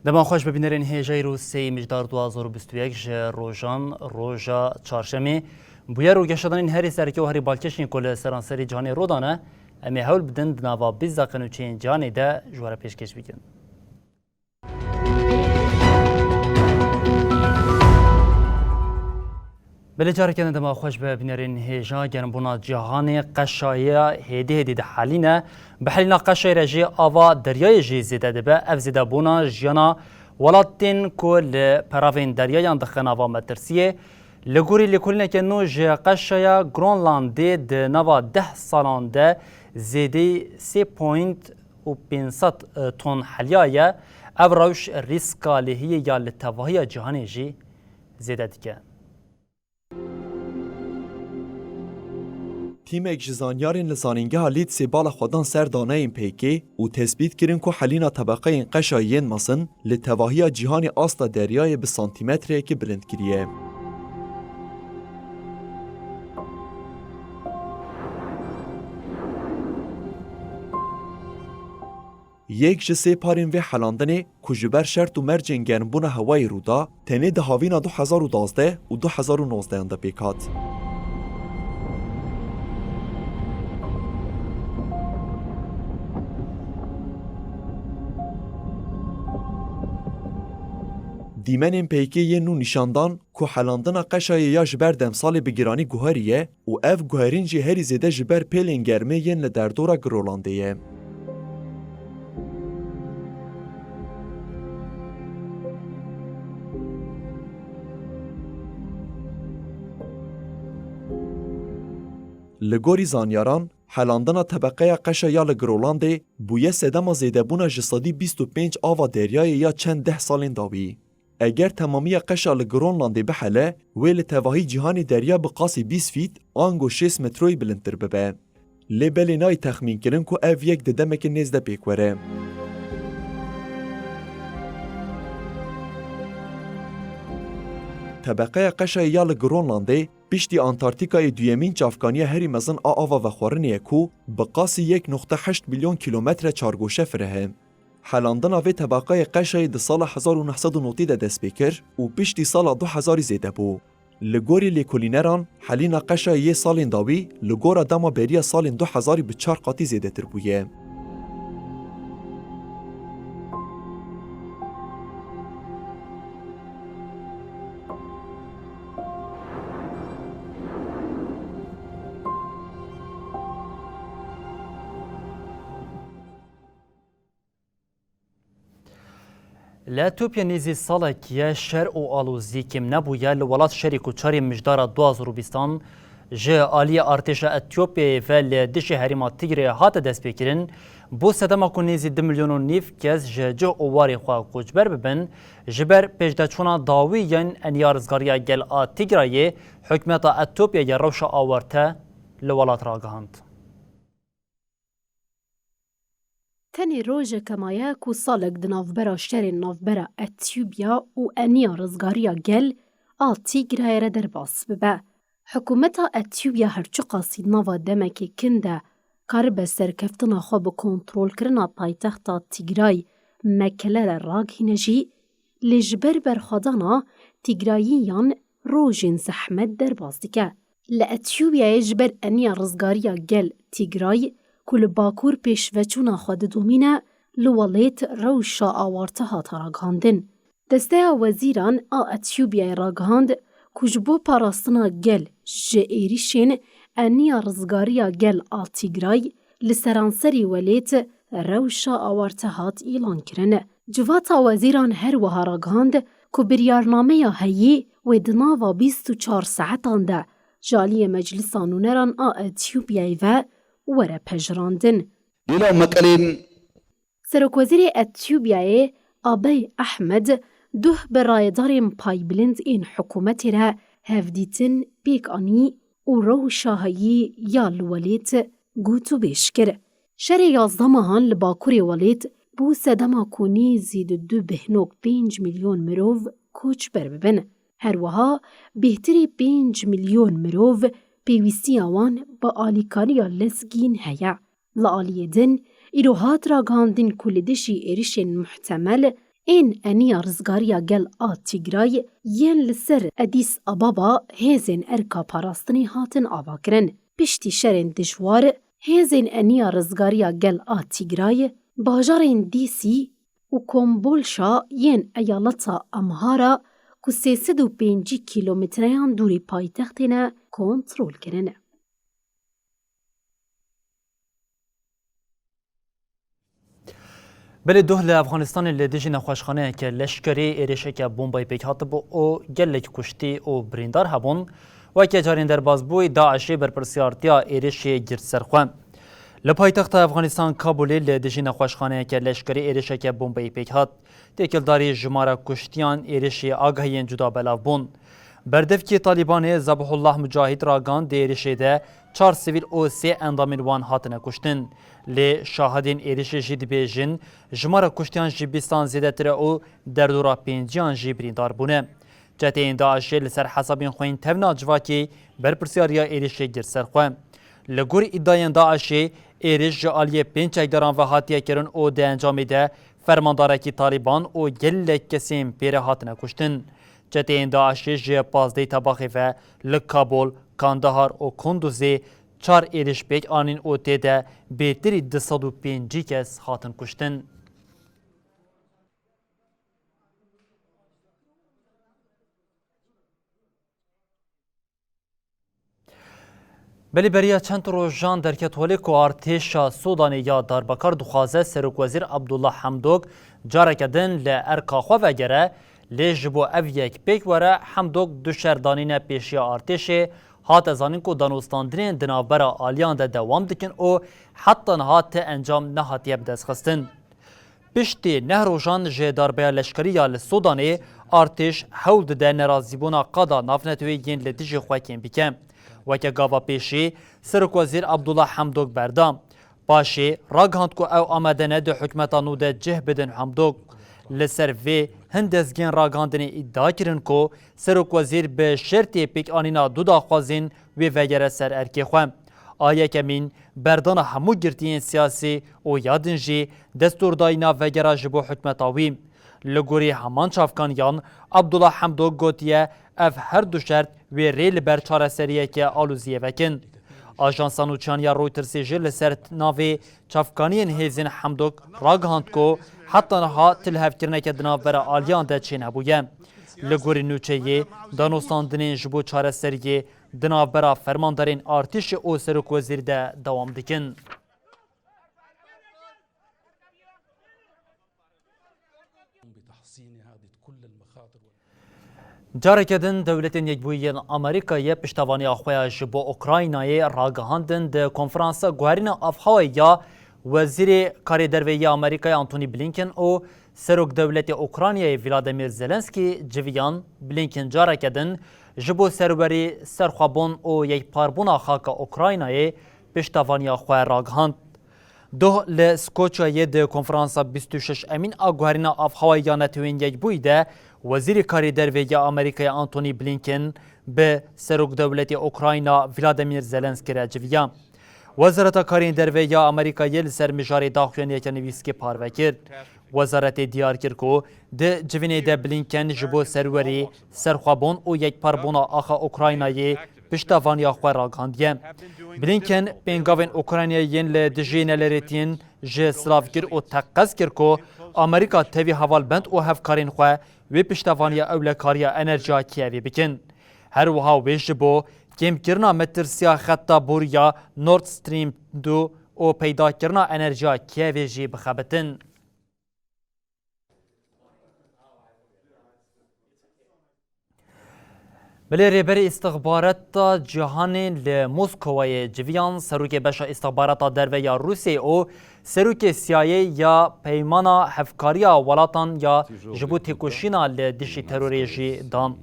دما خوش ببینرین هیجای روز سی مجدار 2021 جه روژان روژا چارشمی بویا رو گشتن هری سرکی و هری بالکشین کل سرانسری جهانی رودانه امی هول بدن دنوا 20 دقیقه چین جهانی ده جوار پیشکش بگن. بله جاری کنند دما خوش ببینرین هیجا گرمبونا جهانی قشایه هدی ده حالینه به حالینا قشای رجی آوا دریای جی زیده دبه اف زیده بونا جیانا ولاتین کل پراوین دریایان دخن آوا مترسیه لگوری لکولینه که نو جی قشای گرونلانده ده نوا 10 سالان ده زیده 3.5 تن حلیایه او روش ریسکا لحیه یا لتواهی جهانی جی زیده دیگه. تیمک جزانیارین لزانینگه هالید سیبال خودان سر دانه این پیکی و تثبیت کرن که حلینا طبقه این قشایین مصن لتواهی جهانی آستا دریای به سانتیمتره که بلند کریه. یک جسه پارین و حلاندنه کجبر شرط و مرجن گرمبون هوای رودا تنه ده هاوینا 2012 و 2019 انده پیکات. دیمن این پیکی یه نو نشاندان که حلاندن قشای یا جبر دمسال بگیرانی گوهریه و اف گوهرین جی هری زیده جبر پیلین گرمه ین لدردورا گرولانده یه. لگوری زانیاران حلاندن طبقه قشا یا لگرولانده بویه سدما زیده بونا جسادی 25 آوا دریای یا چند 10 سالین داوی. اگر تمامی قشا لگرونلانده بحله ویل تواهی جهانی دریا بقاسی 20 فیت آنگو 6 متروی بلندتر ببه. لیبلی نای تخمین کرن که او یک ددمک نزده پیکوره. طبقه قشا یا لگرونلانده پشتی آنتارکتیکای دویمین چافکانی هری مزن آوا و خورنیه کو بقاسی 1.8 میلیون کیلومتر چارگوشه فرهه. حلاندن آوه طبقه قشای ده سال 1990 ده دست بکر و پشتی سال 2000 زیده بو. لگوری لیکولینران حلین قشای یه سالین داوی لگور دما بری سالین 2000 به 4 قاطی زیده تر بویه. لاتوبیا نیزی سالکیه شر و آلوزی کم نبویه لولات شریک و چاری مجدار 2020 جه آلی ارتش اتیوپیا و لدش هریما تیگری هات دست بکرن بو سدما کو نیزی 2 میلیون و نیف کس جه اواری خواه کوچبر ببن جبر پیجدچونا داوی ین انیارزگاریا گل تیگرای حکمت اتیوپیا یا روش آورته لولات راگهاند. تنی روژه کمایه کو سالک دنافبرا شر نافبرا اتیوبیا و انیا رزگاریا گل تیگرای را در باس ببه. حکومت اتیوبیا هرچو قاسی نوا دمکی کنده کار به سرکفتنا خواب کنترول کرنا پایتخت تیگرای مکلر راگ هینجی لجبر برخادانا تیگراییان روژین زحمت در باز دیگه. لاتیوبیا جبر انیا رزگاریا گل تیگرای کل باکور پیش وچونا خود دومینه لولیت روشا آوارته هات راگهاندن. دسته وزیران اتیوبیا راگهاند کجبو پاراستنا گل جئیریشین انیا رزگاریا گل تیگرای لسرانسری ولیت روشا آوارته هات ایلان کرن. جواتا وزیران هر وها راگهاند که بریارنامه هایی و دناوا 24 ساعتان ده جالی مجلسانونران اتیوبیای و وره پجراندن. لیلا مقالین Serokwezîrê Etiyopyayê Abiy Ahmed duh bi rayedarên paybilind ên hikûmetê re hevdîtin pêkanî û rewşa ya li Welêt got û bêj kir. Şerê 11 mehan li Bakurê Welêt bû sedema ku nêzî di 2.5 milyon mirov koçber bibin. Her wiha bêhtirî 5 milyon mirov pêwîstiya wan bi alîkariya lezgîn heye. Li aliyê din îro hat ragihandin ku li dijî êrişên muhtemel ên eniya rizgariya gel a Tigray yên li ser Addis Ababa hêzên erka parastinê hatin avakirin. Piştî şerên dijwar, hêzên eniya rizgariya gel a Tigray, bajarên Dîsî û Kombolşa yên eyaleta Amhara ku 305 kîlometreyan dûrî paytextê ne kontrol kirin. بله دوه ل افغانستان ل دژی نخوشخانه که لشکری ارشک بمبای پیک هات بو او گلک کشتی او بریندار هبون و که جارین در بازبوی داعشی بر پرسیارتیا ارشی گرسرخوا ل پایتخت افغانستان کابل ل دژی نخوشخانه که لشکری ارشک بمبای پیک هات تکلداری جماره کشتیان ارشی آگاهین جدا بلاو بون بردف کی طالبان ذبح الله مجاهد راگان دیرشی ده 4 سیویل او 3 اندامین وان هاتنه کشتن لی شاهدین ایرشی جی دبیجن جماره کشتیان جی بیستان زیده تره او در دورا پینجیان جی بریندار بونه جتین داعشی لسر حسابین خوین تفنا جواکی برپرسیاریا ایرشی گر سرخواه لگور ادعاین داعشی ایرش جعالی پینچ ایداران و هاتیه کرن او ده انجامی ده فرماندارکی طالبان او گلک کسیم پیره هاتنه کشتن جتین داعشی جی پازده تباخی و لکابل کاندهار و کندوزی 4 ایرش پیک آنین او تیده بیتری 205 کس هاتن کشتن. بلی بریا چند روزان در کتولیک و ارتش سودانی یا داربکار دخوازه سرک وزیر عبدالله حمدوک جاره کدن لارکاخوا وگره لیجبو او یک پیک وره حمدوک دو شردانین پیشی ارتش هات ازانین کو دانوستاندرین دنابرا آلیان ده دوام دکن او حتی هات انجام نهاتیه بدست خستن. پشتی نهروژان جدار بیا لشکری یا لسودانی ارتش حول ده نرازیبونا قادا نافنتوی ین لدیجی خواکین بیکم. وکه گاوا پیشی سرک وزیر عبدالله حمدوک بردام. باشی راگهاند کو او آمدنه ده حکمتانو ده جه بدن حمدوک. لسر وی هندزگین راگاندنی ادعا کرن کو سرک وزیر به شرطی پیک آنینا دو داخوازین وی وگره سر ارکی خوام. آیا کمین بردان همو گرتین سیاسی و یادنجی دستور داینا وگره جبو حکمتاویم. لگوری همان چافکانیان عبدالله حمدوک گوتیه اف هر دو شرط وی ریل بر چاره سریه که آلوزیه وکن. آژانسان اوچانیا رویترسی جل سر ناوی چافکانین هیزین حمدوک راگهاند کو حتی نها تلهف کرنه که دناو برا آلیان ده چین هبویه. لگوری نوچهی دانوستاندنین جبو چاره سریه دناو برا فرماندارین ارتش او سرک وزیر ده دوام دکن. جاره کدن دولتین یکبوی امریکای پشتوانی آخوی جبو اوکراینای راگهاندن ده کنفرانس گوهرین افخوی یا وزیر کاری دروی امریکای آنتونی بلینکن او سروک دولت اوکراینای ولادیمیر زلنسکی جویان بلینکن جاره کدن جبو سروری سرخوابون او یک پاربون خاک اوکراینای پشتوانی آخوی راگهاند. دو لسکوچای ده کنفرانس 26 امین آگوهرین افخوی یا نتوین یکبوی ده وزیر کاری دروی امریکای آنتونی بلینکن به سروک دولت اوکراینا ولادیمیر زلنسکی را جویان. وزارت کاری دروی امریکای لسر مجاری داخلین یک نویسکی پارو کرد. وزارت دیار کرد که ده جوینه ده بلینکن جبو سروری سرخوابون او یک پاربون آخا اوکراینای پشتوانی آخوی راگهاندیه. بلینکن پینگاوین اوکراینایین لدجین لریتین جه سلاف او تقص کرد که امریکا تاوی حوال بند او هفکارین خواه و پشتوانی اولکاری انرژیا کیوی بکن. هر وها ویش بو کم کرنا مترسیا خطا بوریا نورد ستریم 2 او پیدا کرنا انرژیا کیوی جی بخبتن. بله ریبر استخبارات جهان لموسکوی جویان سروک بشا استخبارات دروی روسی او سروک سیایه یا پیمانا هفکاریا ولاتان یا جبو تکوشینا لدشی تروریجی دان.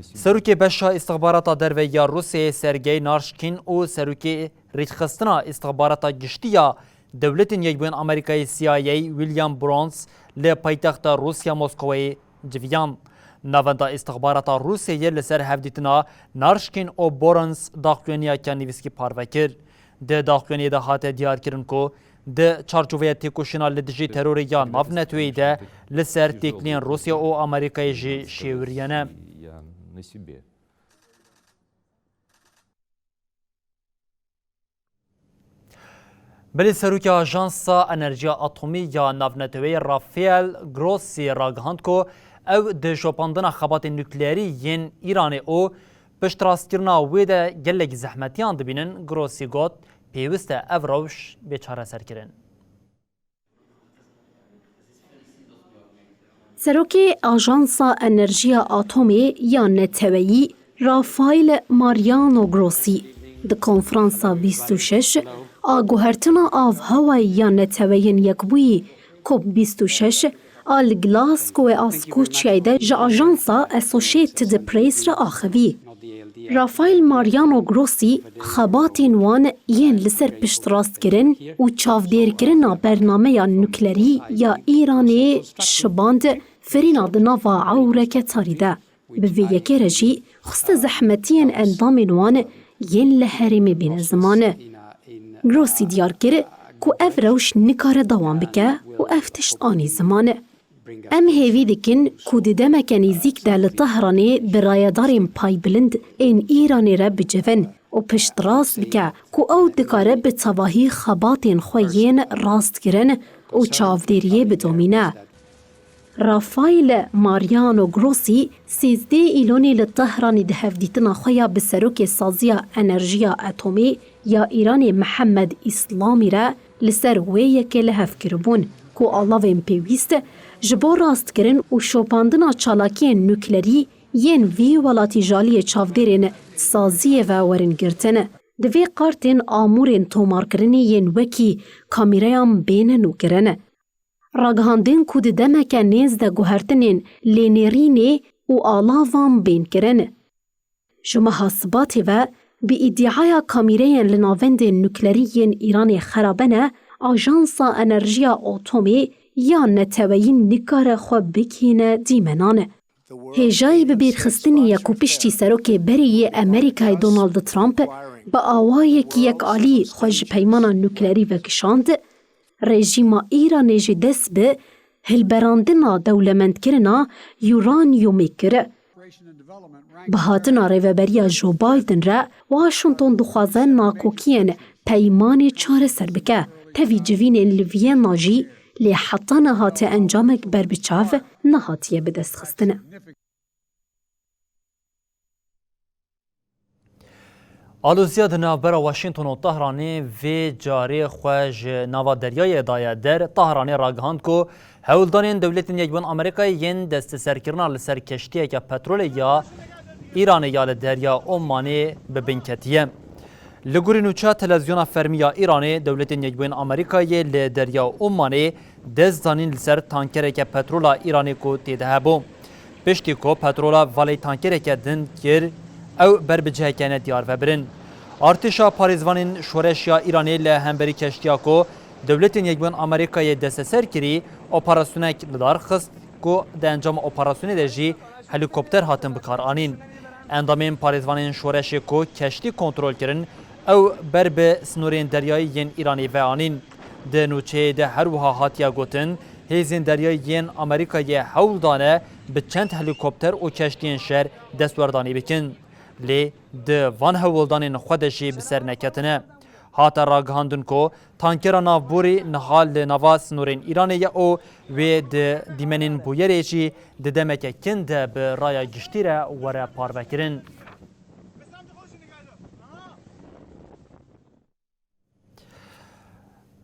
سروک بشا استخبارات دروی یا روسیه سرگی نارشکین و سروک ریتخستنا استخبارات گشتیا دولتین یکبوین امریکای CIA ویلیام برونز لپایتخت روسیا مسکوی جویان. نواندا استخبارات روسیه لسر هفدیتنا نارشکین و برونز داخلونیا کنیویسکی پاروکر. ده داخلونی ده هات دیار کرن کو ده چارچوبه تکوشینا لدجی تروری یا ناف نتوی ده لسر تکلین روسیا و امریکای جی شیوریانه. بلی سروک آژانسا انرژیا اتمی یا ناونتوی رافیل گروسی راگهاند کو او ده جوپاندنا خبات نوکلیری ین ایران او پشتراستیرنا ویده گلگ زحمتیان دبینن گروسی گوت پیوسته او روش بیچاره سر کرن. سروکی آژانسا انرژیا اتمی یا نتویی رافائل ماریانو گروسی د کنفرانسا 26 آگوهرتنا آف هوای یا نتویین یکبوی کوب 26 آل گلاسکو اسکوچیای ده جا آژانسا اسوشیتد پریس را آخوی. رافائل ماریانو گروسی خباتین وان ین لسر پشتراست کرن و چاودیر کرن برنامه یا نوکلری یا ایرانی شباند فرینا دناوا عورک تاریده. به ویکی رجی خست زحمتین اندامین وان ین لحرمی بین زمانه. گروسی دیار کرد که اف روش نکار دوام بکه و افتشت آنی زمانه. ام هیوی دکن که دیده مکانیزیک ده لطهرانی برای داریم پای بلند این ایرانی را بجون و پشت راست بکه که او دکاره به تواهی خباتین خویین راست کرن و چاودیریه بدومینه. رافائل ماریانو گروسی 13 ایلونی لطهرانی ده هفدیتنا خویا به سروک سازیا انرژیا اتمی یا ایران محمد اسلامی را لسر ویه که لحف کربون که آلاوین پیویست جبو راست کرن و شوپاندنا چالاکی نوکلری ین وی ولاتی جالی چاودیرین سازیه و ورن گرتن. دوی قارتین آمورین تومار کرنی ین وکی کامیریان بین نو کرن. راگهاندین کود دمک نیز ده گوهرتنین لینیرینی و آلاوان بین کرن. شما حاسباتی و به ادعای کامیرین لناوند نوکلریین ایران خرابنه آژانسا انرژیا اتمی یا نتویین نکار خوب بکینه دیمنانه. هجای به بیرخستنی یکو پشتی سروک بری امریکای دونالد ترامپ با آوای که یک آلی خوش پیمان نوکلری وکشاند رژیم ایران جی دست به هلبراندنا دولمند کرنا یورانیومی کره. بهاتنا ریوبریا جو بایدن را واشنطن دخوازن ناکوکین پیمان چار سر بکه تاوی جوین لویه ناجی لی حتی نهات انجامک بر بچاو نهاتیه به دست خستنه. آلوزیا د ناوبر واشنطن و طهرانی و جاری خوش نوا دریای دایه در طهرانی راگهاند کو هولدانین دولتین یکبون امریکای ین دست سرکرنا لسر کشتیه که پترول یا ایران یا دریا عمانی ببینکتیه. لگوری نوچه تلویزیون فرمیا ایرانی دولتین یکبون امریکای لدریا عمانی دست زانین لسر تانکره که پترولا ایرانی کو تیده بو. پشتی کو پترولا والی تانکره که دن کر او بر بجه کنه دیار وبرن. ارتشا پاریزوانین شورشیا ایرانی لهمبری کشتیا کو دولتین یکبون امریکای دست سر کری اپراسیونک لدار خست کو ده انجام اپراسیونی دجی هلیکوپتر هاتن بکار آنین. اندامین پاریزوانین شورشی کو کشتی کنترل کرن او بر به سنورین دریایی ین ایرانی و آنین. ده نوچه ده هر وها هاتیا گوتن هیزین دریایی ین امریکای هولدانه به چند هلیکوپتر و کشتین شهر دستوردانی بکن. لی ده وان هولدانین خودشی بسر نکتنه. هاتا راگهاندن کو تانکرا نافبوری نحال نواس نورین ایرانی او و ده دیمنین بویریشی ده دمک کنده به رای گشتیره وره پاروکرن.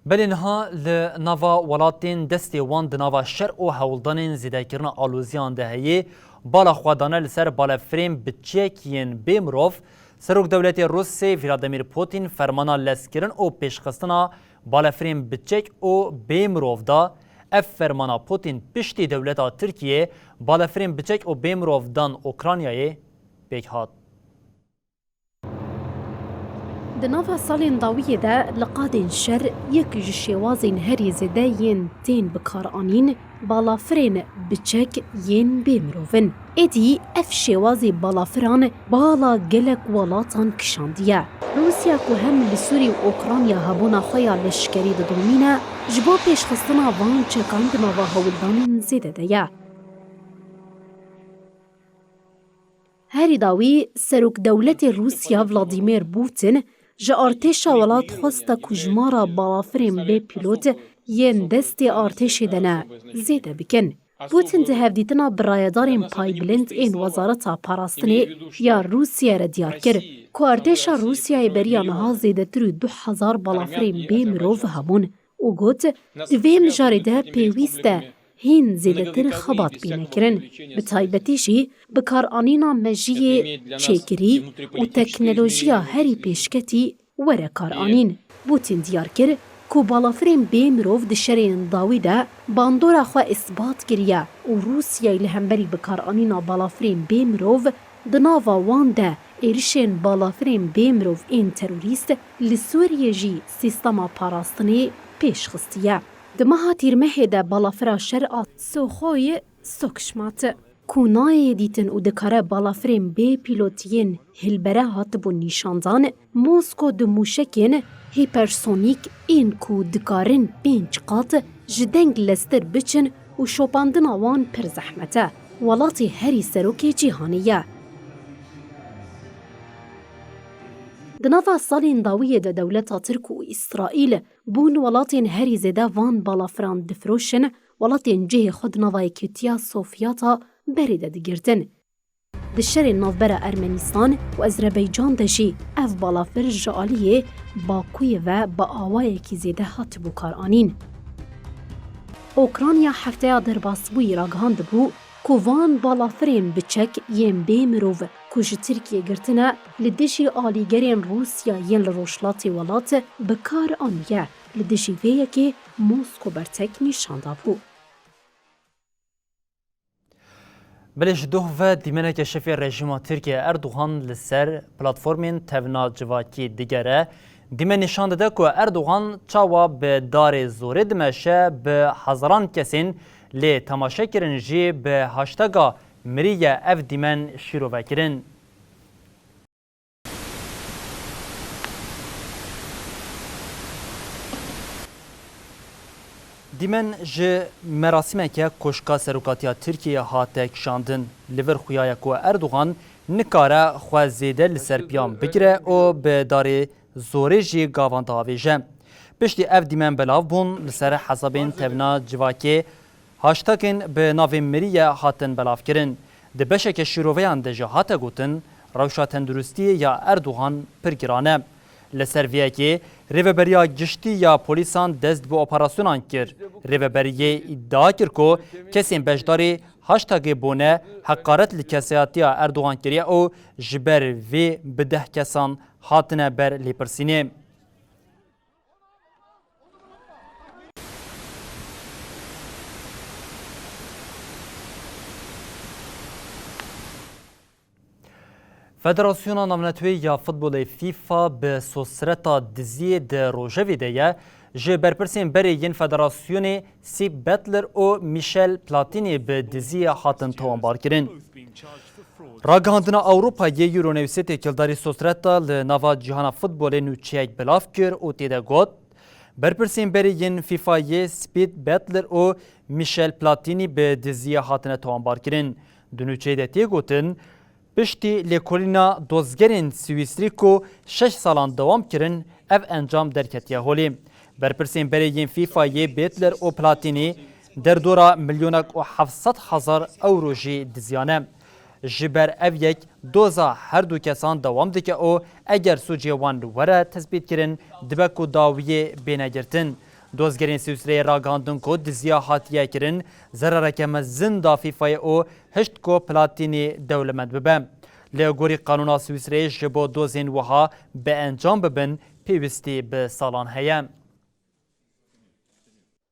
بلینها لنوا ولاتین دستی وان دنوا شر و هولدانین زیده کرن آلوزیان دهیه بالا خوادانه لسر بالا فریم بچیکین بیمروف سروک دولت روسی ولادیمیر پوتین فرمانا لسکرن و پیشخستنا بالافرین بچک او بیمروف دا اف فرمانا پوتین پشتی دولتا ترکیه بالافرین بچک او بیمروف دان اوکرانیای بیک هات. د ناوا سالên dawiyê de li qadên şer yek ji şêwazên herî zêde yên tên bikaranîn balafirên biçek yên bêmirovin. Êdî ev şêwazê balafiran bala gelek welatan kişandiye. Rûsya ku hem li Sûrî û Okrayna hebûna xwe ya leşkerî didomîne ji bo pêşxistina van çekan di nava hewildanên zêde de ye. Herî dawî Serokdewletê Rûsya Vladimir Putin ji artêşa welat xwesta ku jmara balafirên bê pîlot yên destê artêşê de ne zêde bikin. Putin di hevdîtina birayedarên paybilind ên Wezareta Parastinê ya Rûsyayê re diyar kir ku artêşa Rûsyayê beriya niha zêdetir û 2000 balafirên bê mirov hebûn û got di vê mijarê de pêwîst e hên zêdetir xebat bînekirin. Bi taybetî jî bikaranîna mejiyê çêkirî û teknolojiya herî pêşketî were karanîn. Putin diyar kir ku balafirên bê mirov di şerên dawî de bandora xwe isbat kiriye û Rûsyayê li hemberî bikaranîna balafirên bê mirov di nava wan de êrişên balafirên bê mirov ên terorîst li Sûriyê jî sîstema parastinê pêşxistiye. Di meha tîrmehê de balafira şer a Soxoyê sokişmat ku nayê dîtin û dikare balafirên bê pîlotiyên hilbere hatibûn nîşandan, Mosko di mûşekên hipersonîk ên ku dikarin 5 qat ji deng lestir biçin û şopandina wan pir zehmet e. Welatê herî serokê cîhanî ye. Di nava salên dawiyê de dewleta Tirk û İsraîl bûn welatên herî zêde van balafiran difroşin, welatên cihê xwe di nava Yekîtiya Sovyeta berê de digirtin. Di şerên navbera Ermenîstan û Azerbaycan de jî ev balafir ji aliyê Bakûyê ve bi awayekî zêde hatibû karanîn. Okrayna hefteya derbasbûyî ragihandibû ku van balafirên biçek yên bê mirov ku ji Tirkiye girtine li dijî alîgerên Rûsya yên li rojhilatê welat bi kar aniye. Li dijî vê yekê Mosko bertek nîşanda bû. Belê ji doh ve dîmeneke şefê rejima Tirkiye Erdogan li ser platformên tevna civakî digere dîme nîşan dide ku Erdogan çawa bi darê zorê dimeşe bi hezaran kesên lê temaşekirin jî bi haştega mirîye ev dîmen şîrovekirin. Dîmen ji merasîmeke koşka serokatiya Tirkiye hate kişandin. Li vir xuyaya ku Erdogan nikare xwe zêde li ser piyan bigire û bi darê zorê jî gavan diavêje. Piştî ev dîmen belav bûn li ser hesabên tevna civakê haştekên bi navê mirîye hatin belavkirin. Di beşeke şîroveyan de jî hate gotin rewşa tendurustiyê ya Erdogan pir giran e. Li ser vê yekê rêveberiya giştî ya polîsan dest bi operasyonan kir. Rêveberiyê îddia kir ku kesên beşdarê haştegê bûne heqaret li kesayetiya Erdogan kiriye û ji ber vê bi 10 kesan hatine ber lêpirsînê. Federasyona Navnetewî ya Futbolê FIFA bi sosreta diziyê di rojevê de ye ji berpirsên berê yên federasyonê Sepp Blatter û Michel Platini bi diziyê hatin towanbarkirin. Ragihandina Ewropayê Euronewsêtê kildarî sosreta li nava cîhana futbolê nû çiyek bilav kir û têde got berpirsên berê yên FIFAyê Sepp Blatter û Michel Platini bi diziyê hatine towanbarkirin. Di nûçeyê de tê gotin piştî lêkolîna dozgerên Swîsrî ku 6 salan dewam kirin ev encam derketiye holê. Berpirsên berê yên FIFAyê Blatter û Platini derdora milyonek û 700,000 euro jî diziyane. Ji ber ev yek doza her du kesan dewam dike û eger suciyê wan were tespît kirin dibe ku dawiyê bêne girtin. Dozgerên Swîsreyê ragihandin ku diziya hatiye kirin zerareke mezin da FIFAyê û hişt ku Platini dewlemend bibe. Lê gorî qanûna Swîsreyê ji bo dozên wiha bi encam bibin pêwîstî bi salan heye.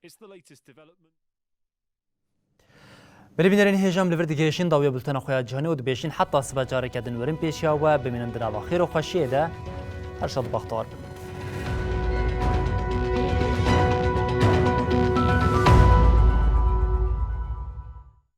It's the latest development. بلبینرین هیجام لور دیگهشین داوی بلتن خویا جهانی و دبیشین حتی سبا جاره کدن ورن پیشیا و بمینن دراوا خیر و خوشیه ده هر شاد بختار بم